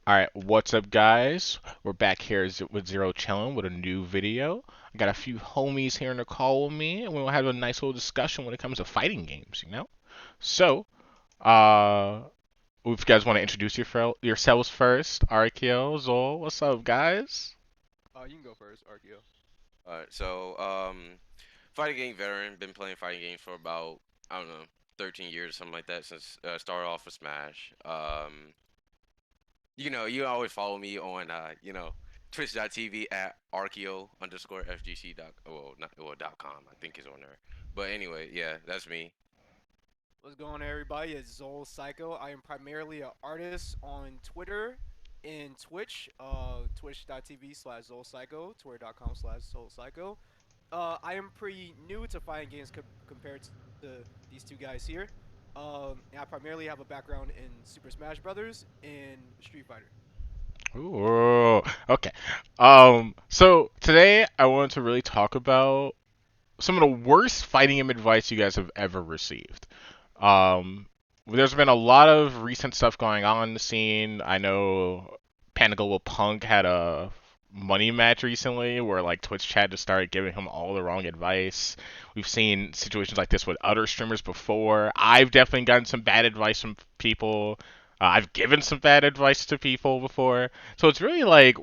All right, what's up, guys? We're back here with Zero Chillin' with a new video. I got a few homies here in the call with me, and we'll have a nice little discussion when it comes to fighting games. So, uh, if you guys want to introduce yourselves first, Arkeo, Zol, what's up, guys? You can go first, Archeo. Fighting game veteran, been playing fighting games for about, I don't know, 13 years, something like that, since started off with Smash. You always follow me on, twitch.tv at archeo underscore FGC dot com, I think is on there. But anyway, yeah, that's me. What's going on, everybody? It's Zol Psycho. I am primarily an artist on Twitter and Twitch, twitch.tv /Zol Psycho, twitter.com /Zol Psycho. I am pretty new to fighting games compared to these two guys here. And I primarily have a background in Super Smash Brothers and Street Fighter. Ooh, okay. So today I wanted to really talk about some of the worst fighting game advice you guys have ever received. Um, there's been a lot of recent stuff going on in the scene. I know Panagle Punk had a money match recently where like Twitch chat just started giving him all the wrong advice. We've seen situations like this with other streamers before. I've definitely gotten some bad advice from people. I've given some bad advice to people before. So it's really like,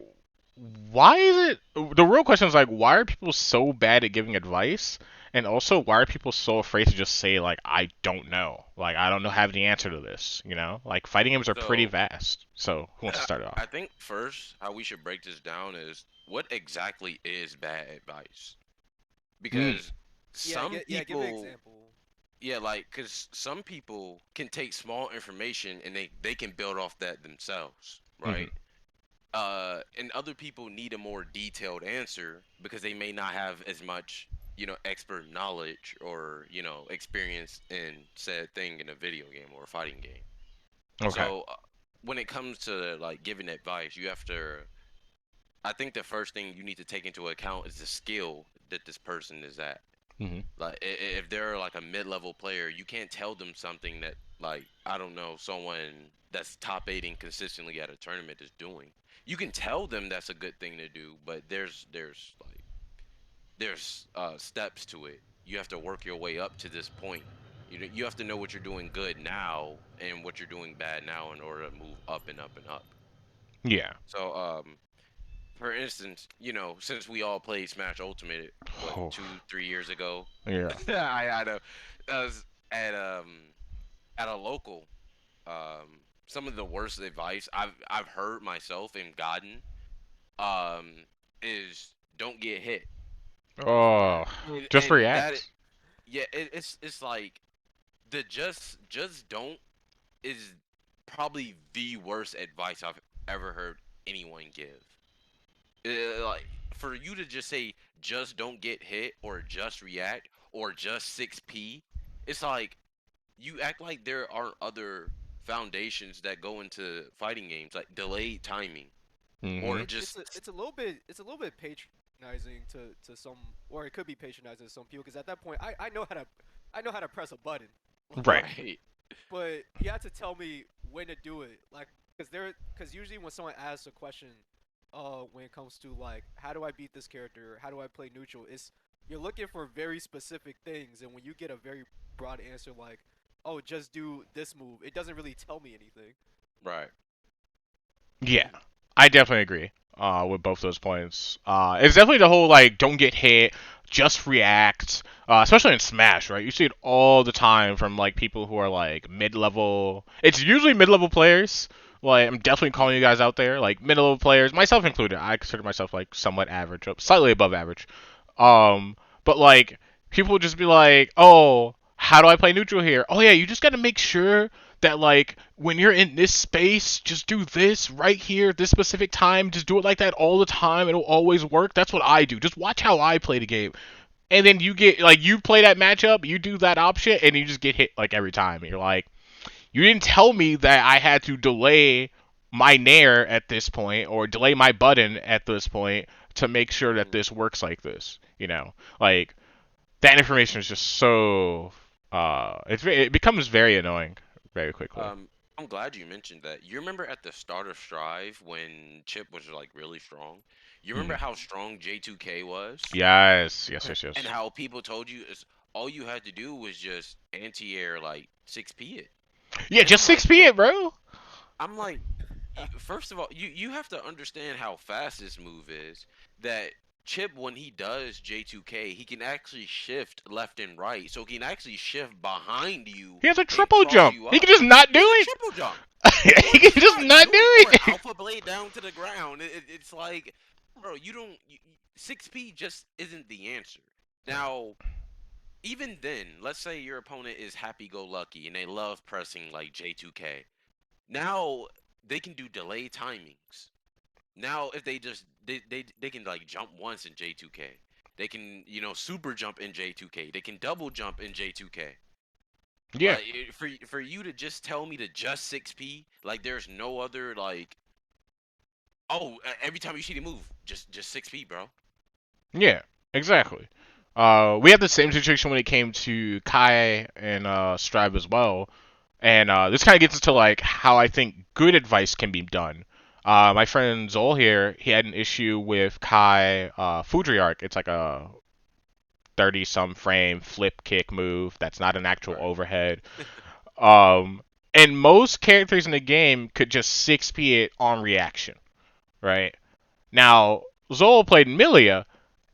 why is it? The real question is like, why are people so bad at giving advice? And also, why are people so afraid to just say like, I don't know, like I don't know have the answer to this? Like fighting games are pretty So, vast. So who wants to start it I off? think first, how we should break this down is what exactly is bad advice? Mm. Because Yeah, some give an people example. Yeah, like, cause some people can take small information and they can build off that themselves, Hmm. right? And other people need a more detailed answer because they may not have as much, expert knowledge or, experience in said thing in a video game or a fighting game. Okay. So, when it comes to like giving advice, you have to. I think the first thing you need to take into account is the skill that this person is at. Hmm. Like if they're like a mid-level player, you can't tell them something that like I don't know someone that's top eighting consistently at a tournament is doing. You can tell them that's a good thing to do, but there's steps to it. You have to work your way up to this point. You have to know what you're doing good now and what you're doing bad now in order to move up and up and up. Yeah. So for instance, since we all played Smash Ultimate, what, Oh, 2, 3 years ago? yeah. I know. I was at a local. Some of the worst advice I've heard myself and gotten um is don't get hit. Oh, just And that react. yeah, it's like the just don't is probably the worst advice I've ever heard anyone give. Like for you to just say just don't get hit or just react or just 6P, it's like you act like there are other foundations that go into fighting games like delayed timing or Hmm. It's just a little bit patronizing to some, or it could be patronizing to some people, because at that point I know how to press a button. Right. right. But you have to tell me when to do it, like, because usually when someone asks a question, when it comes to like how do I beat this character, how do I play neutral, it's you're looking for very specific things, and when you get a very broad answer like, oh, just do this move, it doesn't really tell me anything. Right. Yeah, I definitely agree with both those points. It's definitely the whole like don't get hit, just react. Especially in Smash, right? You see it all the time from like people who are like mid-level. It's usually mid-level players. Like I'm definitely calling you Hmm. guys out there, like mid-level players, myself included. I consider myself like somewhat average, slightly above average. But like people would just be like, "Oh, how do I play neutral here? Oh yeah, you just got to make sure that like when you're in this space, just do this right here, this specific time. Just do it like that all the time. It'll always work. That's what I do. Just watch how I play the game." And then you get like you play that matchup, you do that option, and you just get hit like every time. And you're like, you didn't tell me that I had to delay my nair at this point or delay my button at this point to make sure that Hmm. this works like this. Like that information is just so it becomes very annoying very quickly. I'm glad you mentioned that. You remember at the start of Strive when Chip was like really strong? You remember Mhm. how strong J2K was? Yes, yes, yes, And yes. how people told you is all you had to do was just anti-air like 6P it. Yeah, And just I'm like, 6p what? it, bro. I'm like, first of all, you have to understand how fast this move is. That Chip, when he does J2K, he can actually shift left and right. So he can actually shift behind you He has a and triple cross jump. you He can up. just not He do has a it. triple jump. He Or can just just not not do do it, or it. alpha blade down to the ground. It's like, bro, you don't. 6P just isn't the answer. Now, even then, let's say your opponent is happy-go-lucky and they love pressing like J2K. Now they can do delay timings. Now if they just they can like jump once in J2K. They can, super jump in J2K. They can double jump in J2K. Yeah, Like for you to just tell me to just 6P, like there's no other like, oh, every time you see the move, just 6P, bro. yeah, exactly. We had the same situation when it came to Kai and Strive as well, and this kind of gets into like how I think good advice can be done. My friend Zol here, he had an issue with Kai Fudriark. It's like a 30 some frame flip kick move that's not an actual Right. overhead. Um, and most characters in the game could just 6p it on reaction, right? Now, Zol played Milia,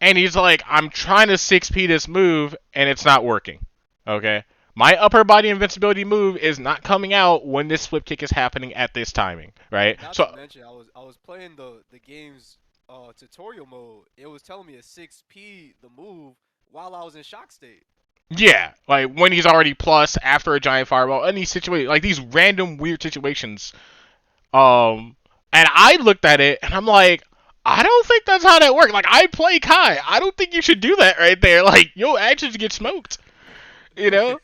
and he's like, I'm trying to 6p this move, and it's not working. Okay? My upper body invincibility move is not coming out when this flip kick is happening at this timing, right? And not to So, mention, I was playing the game's tutorial mode. It was telling me a 6P the move while I was in shock state. yeah, like when he's already plus after a giant fireball, any situation, like these random weird situations. And I looked at it, and I'm like, I don't think that's how that works. Like, I play Kai. I don't think you should do that right there. Like, your actions get smoked. You know?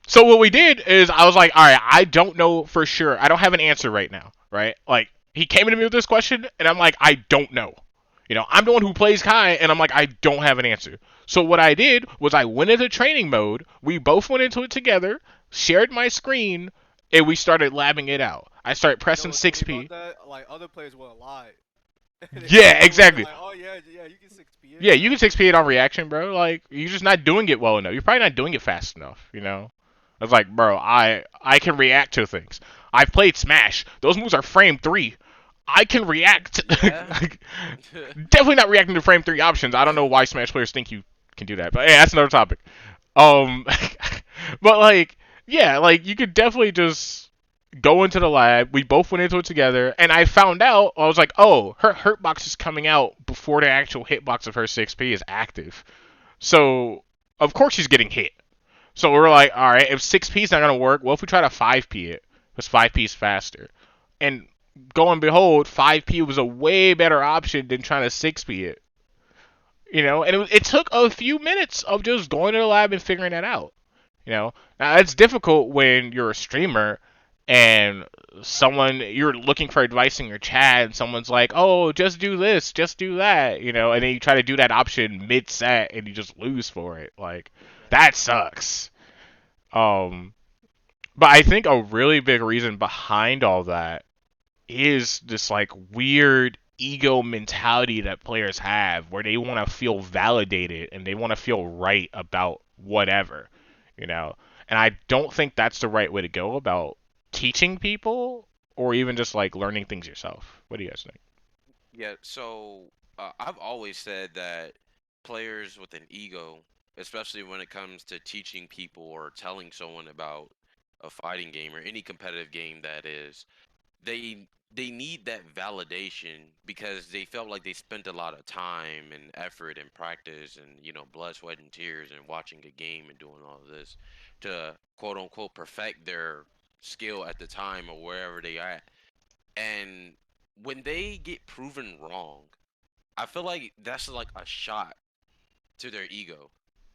So what we did is I was like, all right, I don't know for sure. I don't have an answer right now, right? Like he came to me with this question, and I'm like, I don't know. I'm the one who plays Kai, and I'm like, I don't have an answer. So what I did was I went into training mode. We both went into it together, shared my screen, and we started labbing it out. I started You know pressing what's funny about 6p. that? Like other players would have lied. Yeah, They would have been exactly. like, "Oh yeah, yeah, you can 6P it." Yeah, Like, you can okay, 6p it on reaction, bro. Like you're just not doing it well enough. You're probably not doing it fast enough. I was like, bro, I can react to things. I've played Smash. Those moves are frame three. I can react. Yeah. Like, definitely not reacting to frame three options. I don't know why Smash players think you can do that, but yeah, that's another topic. Um, but like, yeah, like you could definitely just go into the lab. We both went into it together, and I found out. I was like, oh, her hurt box is coming out before the actual hitbox of her 6p is active. So of course she's getting hit. So we're like, all right, if 6p is not gonna work, what if we try to 5p it? Because 5p is faster. And go and behold, 5p was a way better option than trying to 6p it. And it took a few minutes of just going to the lab and figuring that out. Now it's difficult when you're a streamer and someone you're looking for advice in your chat and someone's like, "Oh, just do this, just do that," and then you try to do that option mid set and you just lose for it. Like that sucks. Um, but I think a really big reason behind all that is this like weird ego mentality that players have where they want to feel validated and they want to feel right about whatever, you know. And I don't think that's the right way to go about teaching people or even just like learning things yourself. What do you guys think? Yeah, so I've always said that players with an ego, especially when it comes to teaching people or telling someone about a fighting game or any competitive game that is, they need that validation because they felt like they spent a lot of time and effort and practice and blood, sweat, and tears and watching a game and doing all of this to quote unquote perfect their skill at the time or wherever they are at. And when they get proven wrong, I feel like that's like a shot to their ego.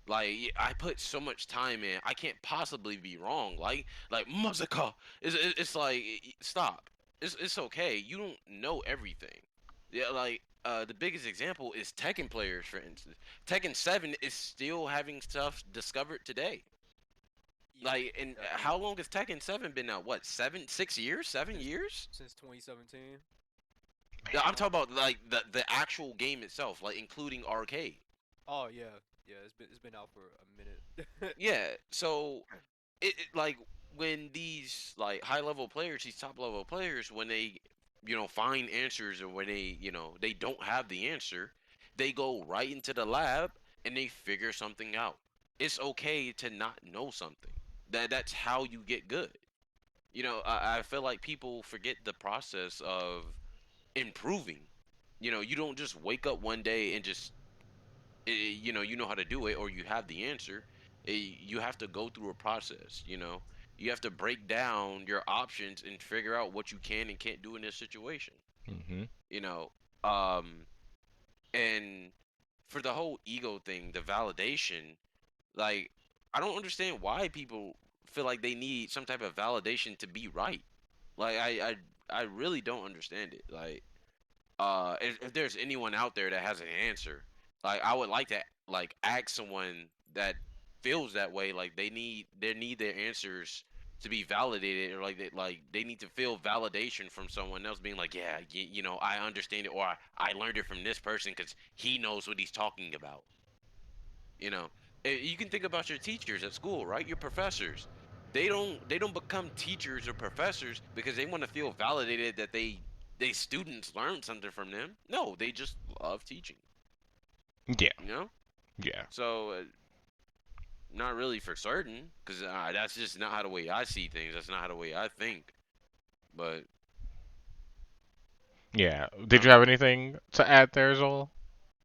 Like I put so much time in, I can't possibly be wrong. Like Muzaka, it's like stop. It's okay. You don't know everything. Yeah, like the biggest example is Tekken players, for instance. Tekken 7 is still having stuff discovered today. Like, and Definitely. how long has Tekken 7 been out? What, 6 years? 7 years? Since 2017. Yeah, I'm Uh, talking about like the actual game itself, like including arcade. oh yeah, yeah. It's been out for a minute. Yeah, so like when these like high level players, these top level players, when they find answers or when they they don't have the answer, they go right into the lab and they figure something out. It's okay to not know something. That's how you get good. I feel like people forget the process of improving. You don't just wake up one day and just you know how to do it or you have the answer. You have to go through a process. You have to break down your options and figure out what you can and can't do in this situation. Hmm. you know um and for the whole ego thing, the validation, like, I don't understand why people feel like they need some type of validation to be right. Like, I really don't understand it. Like, if there's anyone out there that has an answer, like, I would like to like ask someone that feels that way, like they need their answers to be validated, or like they need to feel validation from someone else being like, yeah, I understand it, or I learned it from this person because he knows what he's talking about. you know you can think about your teachers at school, right? Your professors, they don't become teachers or professors because they want to feel validated that they students learned something from them. No, they just love teaching. Yeah, you know yeah, so not really for certain, because that's just not how the way I see things. That's not how the way I think. But yeah. Did no. you have anything to add there, Zol?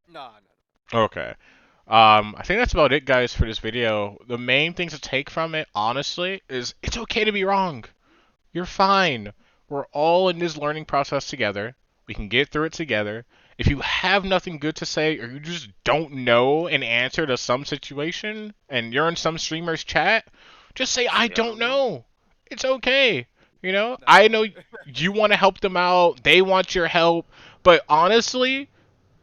Nah, nah, Okay. I think that's about it, guys, for this video. The main thing to take from it, honestly, is it's okay to be wrong. You're fine. We're all in this learning process together. We can get through it together. If you have nothing good to say or you just don't know an answer to some situation and you're in some streamer's chat, just say, Say I I don't don't know. know. It's okay. that's I know right. you want to help them out. They want your help. But honestly,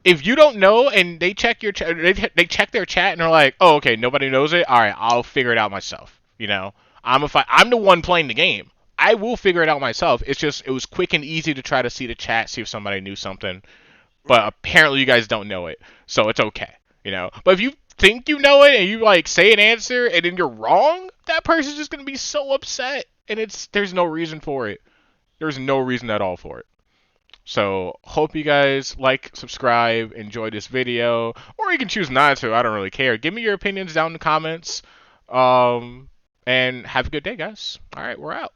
if you don't know and they check your chat, they check their chat and they're like, oh, okay, nobody knows it. All right, I'll figure it out myself. I'm the one playing the game. I will figure it out myself. It's just it was quick and easy to try to see the chat, see if somebody knew something, but Right. apparently you guys don't know it, so it's okay. But if you think you know it and you like say an answer and then you're wrong, that person's just gonna be so upset, and there's no reason for it. There's no reason at all for it. So hope you guys like, subscribe, enjoy this video, or you can choose not to. I don't really care. Give me your opinions down in the comments. Um, and have a good day, guys. All right, we're out.